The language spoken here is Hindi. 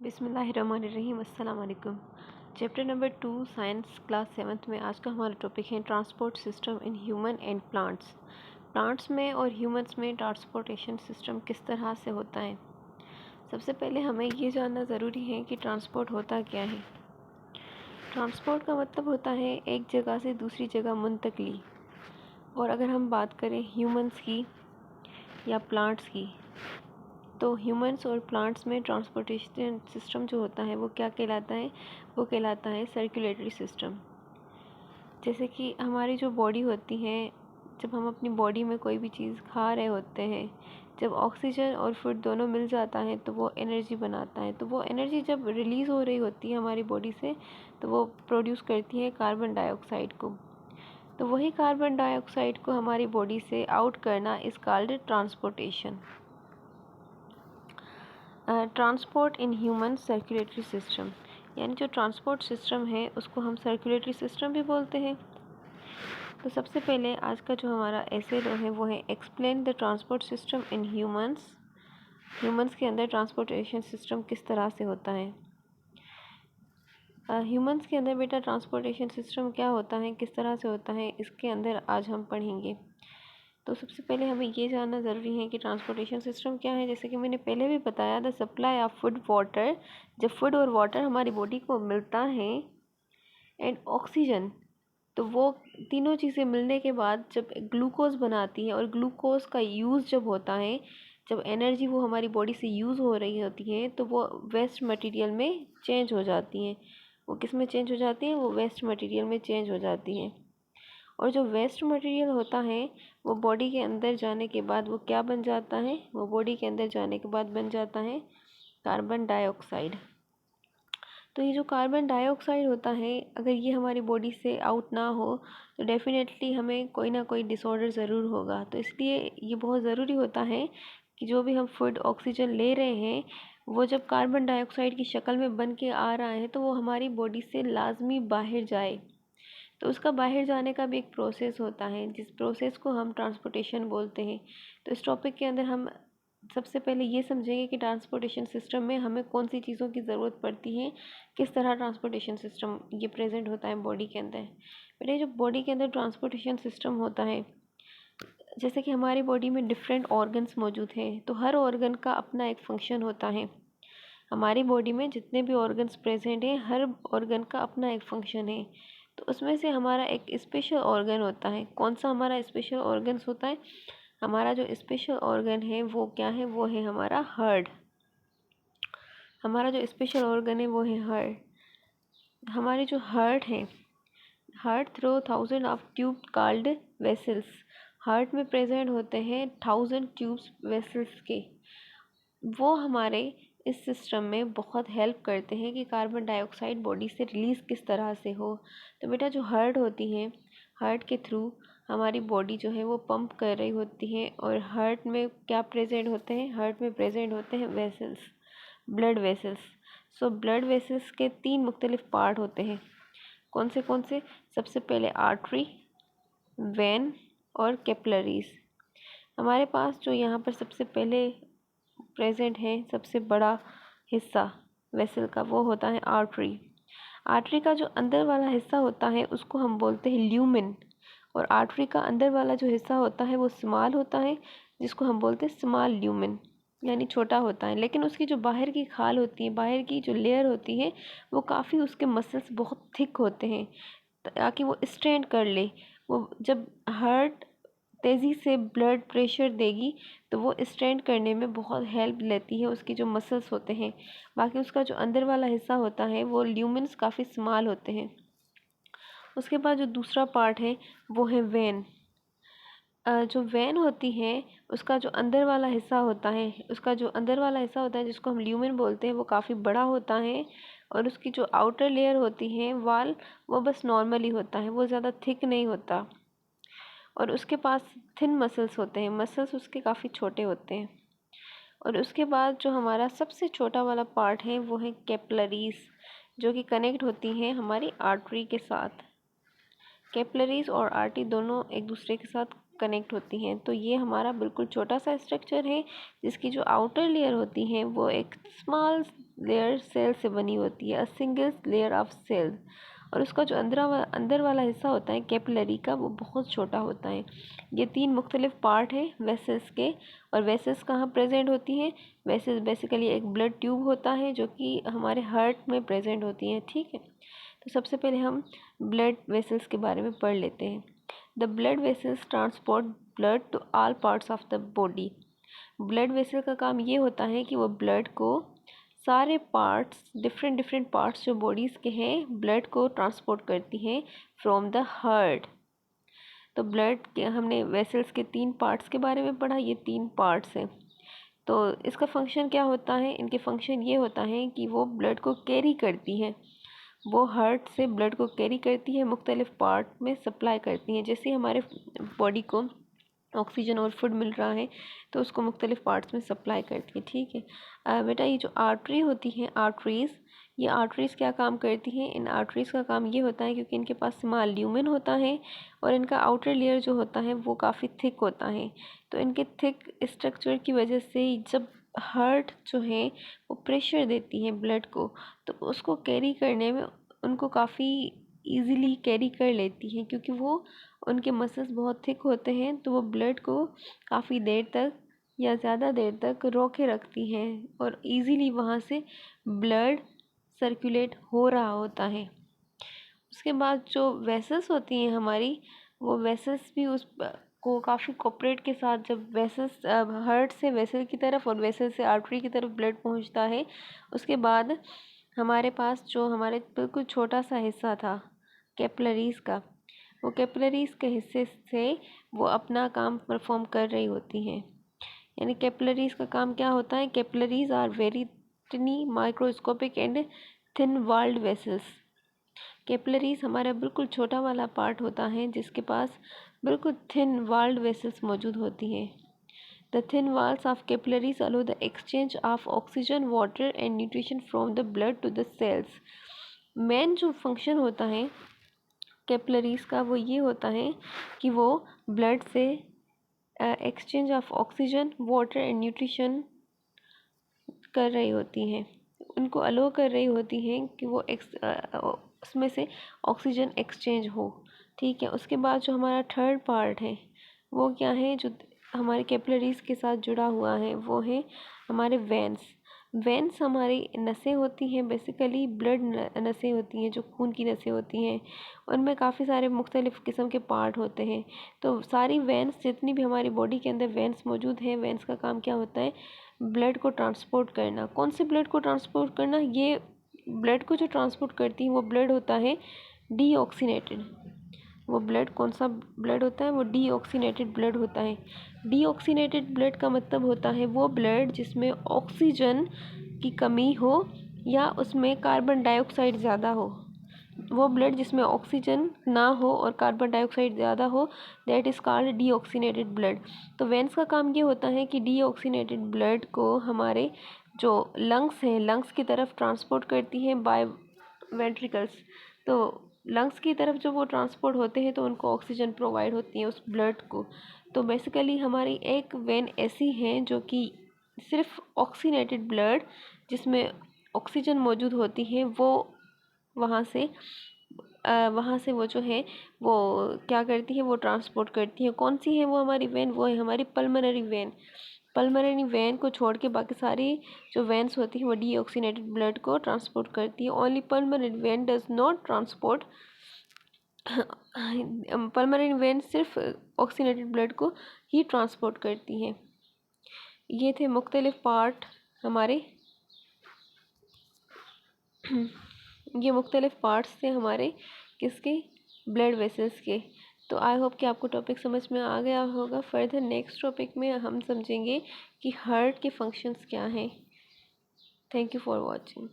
बिस्मिल्लाहिर्रहमानिर्रहीम अस्सलाम वालेकुम। Chapter number 2 science class 7th में आज का हमारा टॉपिक है transport system in human and plants. Plants में और ह्यूमंस में ट्रांसपोर्टेशन सिस्टम किस तरह से होता है। सबसे पहले हमें ये जानना ज़रूरी है कि ट्रांसपोर्ट होता क्या है। ट्रांसपोर्ट का मतलब होता है एक जगह से दूसरी जगह मुंतकली। और अगर हम बात करें ह्यूमंस की या प्लांट्स की, तो ह्यूमंस और प्लांट्स में ट्रांसपोर्टेशन सिस्टम जो होता है वो क्या कहलाता है, वो कहलाता है सर्कुलेटरी सिस्टम। जैसे कि हमारी जो बॉडी होती है, जब हम अपनी बॉडी में कोई भी चीज़ खा रहे होते हैं, जब ऑक्सीजन और फूड दोनों मिल जाता है तो वो एनर्जी बनाता है। तो वो एनर्जी जब रिलीज़ हो रही होती है हमारी बॉडी से, तो वो प्रोड्यूस करती है कार्बन डाइऑक्साइड को। तो वही कार्बन डाइऑक्साइड को हमारी बॉडी से आउट करना is called transportation. Transport in human circulatory system, यानी जो ट्रांसपोर्ट सिस्टम है उसको हम सर्कुलेटरी सिस्टम भी बोलते हैं। तो सबसे पहले आज का जो हमारा ऐसे है वो है explain the transport system in humans. Humans के अंदर ट्रांसपोर्टेशन सिस्टम किस तरह से होता है। ह्यूमंस के अंदर बेटा ट्रांसपोर्टेशन सिस्टम क्या होता है, किस तरह से होता है, इसके अंदर आज हम पढ़ेंगे। तो सबसे पहले हमें ये जानना ज़रूरी है कि ट्रांसपोर्टेशन सिस्टम क्या है। जैसे कि मैंने पहले भी बताया, the supply of food water, जब फूड और वाटर हमारी बॉडी को मिलता है, एंड ऑक्सीजन, तो वो तीनों चीज़ें मिलने के बाद जब ग्लूकोज बनाती है, और ग्लूकोज का यूज़ जब होता है, जब एनर्जी वो हमारी बॉडी से यूज़ हो रही होती है, तो वो वेस्ट मटेरियल में चेंज हो जाती हैं। वो किस में चेंज हो जाती हैं, वो वेस्ट मटेरियल में चेंज हो जाती हैं। और जो वेस्ट मटेरियल होता है वो बॉडी के अंदर जाने के बाद वो क्या बन जाता है, वो बॉडी के अंदर जाने के बाद बन जाता है कार्बन डाइऑक्साइड। तो ये जो कार्बन डाइऑक्साइड होता है, अगर ये हमारी बॉडी से आउट ना हो तो डेफिनेटली हमें कोई ना कोई डिसऑर्डर ज़रूर होगा। तो इसलिए ये बहुत ज़रूरी होता है कि जो भी हम फूड ऑक्सीजन ले रहे हैं, वो जब कार्बन डाइऑक्साइड की शक्ल में बन के आ रहा है तो वो हमारी बॉडी से लाजमी बाहर जाए। तो उसका बाहर जाने का भी एक प्रोसेस होता है, जिस प्रोसेस को हम ट्रांसपोर्टेशन बोलते हैं। तो इस टॉपिक के अंदर हम सबसे पहले ये समझेंगे कि ट्रांसपोर्टेशन सिस्टम में हमें कौन सी चीज़ों की ज़रूरत पड़ती है, किस तरह ट्रांसपोर्टेशन सिस्टम ये प्रेजेंट होता है बॉडी के अंदर। पहले जो बॉडी के अंदर ट्रांसपोर्टेशन सिस्टम होता है, जैसे कि हमारी बॉडी में डिफरेंट ऑर्गन्स मौजूद हैं, तो हर ऑर्गन का अपना एक फंक्शन होता है। हमारी बॉडी में जितने भी ऑर्गन्स प्रेजेंट हैं, हर ऑर्गन का अपना एक फंक्शन है। तो उसमें से हमारा एक स्पेशल ऑर्गन होता है। कौन सा हमारा स्पेशल ऑर्गन्स होता है, हमारा जो स्पेशल ऑर्गन है वो क्या है, वो है हमारा हार्ट। हमारा जो स्पेशल ऑर्गन है वो है हार्ट। हमारे जो हार्ट है, heart through 1000 of tube called vessels. Heart में प्रेजेंट होते हैं 1000 ट्यूब्स वेसल्स के। वो हमारे इस सिस्टम में बहुत हेल्प करते हैं कि कार्बन डाइऑक्साइड बॉडी से रिलीज़ किस तरह से हो। तो बेटा जो हार्ट होती है, हार्ट के थ्रू हमारी बॉडी जो है वो पंप कर रही होती है। और हार्ट में क्या प्रेजेंट होते हैं, हार्ट में प्रेजेंट होते हैं vessels, blood vessels. So blood vessels के 3 मुख्तलिफ पार्ट होते हैं। कौन से? सबसे पहले आर्टरी, वेन और कैपिलरीज। हमारे पास जो यहाँ पर सबसे पहले प्रेजेंट है सबसे बड़ा हिस्सा वेसल का, वो होता है आर्टरी। आर्टरी का जो अंदर वाला हिस्सा होता है उसको हम बोलते हैं ल्यूमेन। और आर्टरी का अंदर वाला जो हिस्सा होता है वो स्मॉल होता है, जिसको हम बोलते हैं स्मॉल ल्यूमेन, यानी छोटा होता है। लेकिन उसकी जो बाहर की खाल होती है, बाहर की जो लेयर होती है, वो काफ़ी, उसके मसल्स बहुत थिक होते हैं ताकि वो स्ट्रेंड कर ले। वो जब हार्ट तेज़ी से ब्लड प्रेशर देगी तो वो स्ट्रेंड करने में बहुत हेल्प लेती है उसकी जो मसल्स होते हैं। बाकी उसका जो अंदर वाला हिस्सा होता है वो ल्यूमेन्स काफ़ी स्मॉल होते हैं। उसके बाद जो दूसरा पार्ट है वो है वेन। जो वेन होती है उसका जो अंदर वाला हिस्सा होता है, जिसको हम ल्यूमेन बोलते हैं, वो काफ़ी बड़ा होता है। और उसकी जो आउटर लेयर होती है वाल, वो बस नॉर्मली होता है, वो ज़्यादा थिक नहीं होता। और उसके पास थिन मसल्स होते हैं, मसल्स उसके काफ़ी छोटे होते हैं। और उसके बाद जो हमारा सबसे छोटा वाला पार्ट है वो है कैपिलरीज, जो कि कनेक्ट होती हैं हमारी आर्टरी के साथ। कैपिलरीज और आर्टरी दोनों एक दूसरे के साथ कनेक्ट होती हैं। तो ये हमारा बिल्कुल छोटा सा स्ट्रक्चर है, जिसकी जो आउटर लेयर होती है वो एक स्मॉल लेयर सेल से बनी होती है, a single layer of cells. और उसका जो अंदर वाला हिस्सा होता है कैपिलरी का, वो बहुत छोटा होता है। ये 3 मुख्तलिफ पार्ट हैं वेसल्स के। और वेसल्स कहाँ प्रेजेंट होती हैं? वेसल्स बेसिकली एक ब्लड ट्यूब होता है जो कि हमारे हार्ट में प्रेजेंट होती हैं, ठीक है। तो सबसे पहले हम ब्लड वेसल्स के बारे में पढ़ लेते हैं। The blood vessels transport blood to all parts of the body. Blood vessel का काम ये होता है कि वो ब्लड को सारे पार्ट्स, डिफरेंट डिफरेंट पार्ट्स जो बॉडीज़ के हैं, ब्लड को ट्रांसपोर्ट करती हैं फ्रॉम द हार्ट। तो ब्लड के हमने वेसल्स के 3 पार्ट्स के बारे में पढ़ा, ये 3 पार्ट्स हैं। तो इसका फंक्शन क्या होता है? इनके फंक्शन ये होता है कि वो ब्लड को कैरी करती हैं, वो हार्ट से ब्लड को कैरी करती है, मुख्तलिफ पार्ट में सप्लाई करती हैं। जैसे हमारे बॉडी को ऑक्सीजन और फूड मिल रहा है तो उसको मुख्तलिफ पार्ट्स में सप्लाई करती है, ठीक है। बेटा ये जो आर्टरी होती हैं, आर्टरीज़, ये आर्टरीज़ क्या काम करती हैं? इन आर्टरीज़ का काम ये होता है क्योंकि इनके पास स्मॉल ल्यूमेन होता है और इनका आउटर लेयर जो होता है वो काफ़ी थिक होता है। तो इनके थिक स्ट्रक्चर की वजह से जब हार्ट जो है वो प्रेशर देती है ब्लड को, तो उसको कैरी करने में उनको काफ़ी इजीली कैरी कर लेती हैं, क्योंकि वो उनके मसल्स बहुत थिक होते हैं, तो वो ब्लड को काफ़ी देर तक या ज़्यादा देर तक रोके रखती हैं और इजीली वहाँ से ब्लड सर्कुलेट हो रहा होता है। उसके बाद जो वेसल्स होती हैं हमारी, वो वेसल्स भी उस को काफ़ी कोऑपरेट के साथ, जब वेसल्स हार्ट से वेसल की तरफ और वेसल से आर्टरी की तरफ ब्लड पहुंचता है, उसके बाद हमारे पास जो हमारे बिल्कुल छोटा सा हिस्सा था कैपिलरीज़ का, वो कैपिलरीज़ के हिस्से से वो अपना काम परफॉर्म कर रही होती हैं। यानी कैपिलरीज़ का काम क्या होता है? Capillaries are very tiny microscopic and thin walled vessels. Capillaries हमारा बिल्कुल छोटा वाला पार्ट होता है जिसके पास बिल्कुल थिन वॉल्ड वेसल्स मौजूद होती हैं। The thin walls of capillaries allow the exchange of oxygen, water and nutrition from the blood to the cells। Main जो फंक्शन होता है कैपिलरीज का वो ये होता है कि वो ब्लड से exchange of oxygen, water and nutrition कर रही होती हैं, उनको अलो कर रही होती हैं कि वो उसमें से ऑक्सीजन एक्सचेंज हो, ठीक है। उसके बाद जो हमारा थर्ड पार्ट है वो क्या है, जो हमारे कैपिलरीज़ के साथ जुड़ा हुआ है, वो है हमारे वेंस। वेंस हमारी नसें होती हैं, बेसिकली ब्लड नसें होती हैं, जो खून की नसें होती हैं, उनमें काफ़ी सारे मुख्तलिफ़ किस्म के पार्ट होते हैं। तो सारी वेंस, जितनी भी हमारी बॉडी के अंदर वेंस मौजूद हैं, वेंस का काम क्या होता है? ब्लड को ट्रांसपोर्ट करना। कौन से ब्लड को ट्रांसपोर्ट करना? ये ब्लड को जो ट्रांसपोर्ट करती है वो ब्लड होता है डीऑक्सीनेटेड। वो ब्लड कौन सा ब्लड होता है? वो डीऑक्सीनेटेड ब्लड होता है। डीऑक्सीनेटेड ब्लड का मतलब होता है वो ब्लड जिसमें ऑक्सीजन की कमी हो या उसमें कार्बन डाइऑक्साइड ज़्यादा हो। वो ब्लड जिसमें ऑक्सीजन ना हो और कार्बन डाइऑक्साइड ज़्यादा हो, that is called deoxygenated blood. तो वेंस का काम ये होता है कि डीऑक्सीनेटेड ब्लड को हमारे जो लंग्स हैं, लंग्स की तरफ ट्रांसपोर्ट करती हैं बाय वेंट्रिकल्स। तो लंग्स की तरफ जब वो ट्रांसपोर्ट होते हैं तो उनको ऑक्सीजन प्रोवाइड होती है उस ब्लड को। तो बेसिकली हमारी एक वेन ऐसी है जो कि सिर्फ ऑक्सीनेटेड ब्लड जिसमें ऑक्सीजन मौजूद होती है वो वहाँ से वो जो है वो क्या करती है, वो ट्रांसपोर्ट करती है। कौन सी है वो हमारी वेन? वो है हमारी पल्मोनरी वेन। पल्मोनरी वेन को छोड़ के बाकी सारी जो वेन्स होती हैं वो डीऑक्सीनेटेड ब्लड को ट्रांसपोर्ट करती है। Only pulmonary vein does not transport. Pulmonary vein सिर्फ ऑक्सीनेटेड ब्लड को ही ट्रांसपोर्ट करती हैं। ये थे मुख्तलिफ पार्ट हमारे ये मुख्तलिफ पार्ट्स थे हमारे किसके? ब्लड वेसल्स के। तो आई होप कि आपको टॉपिक समझ में आ गया होगा। फर्दर नेक्स्ट टॉपिक में हम समझेंगे कि हार्ट के फंक्शंस क्या हैं। Thank you for watching.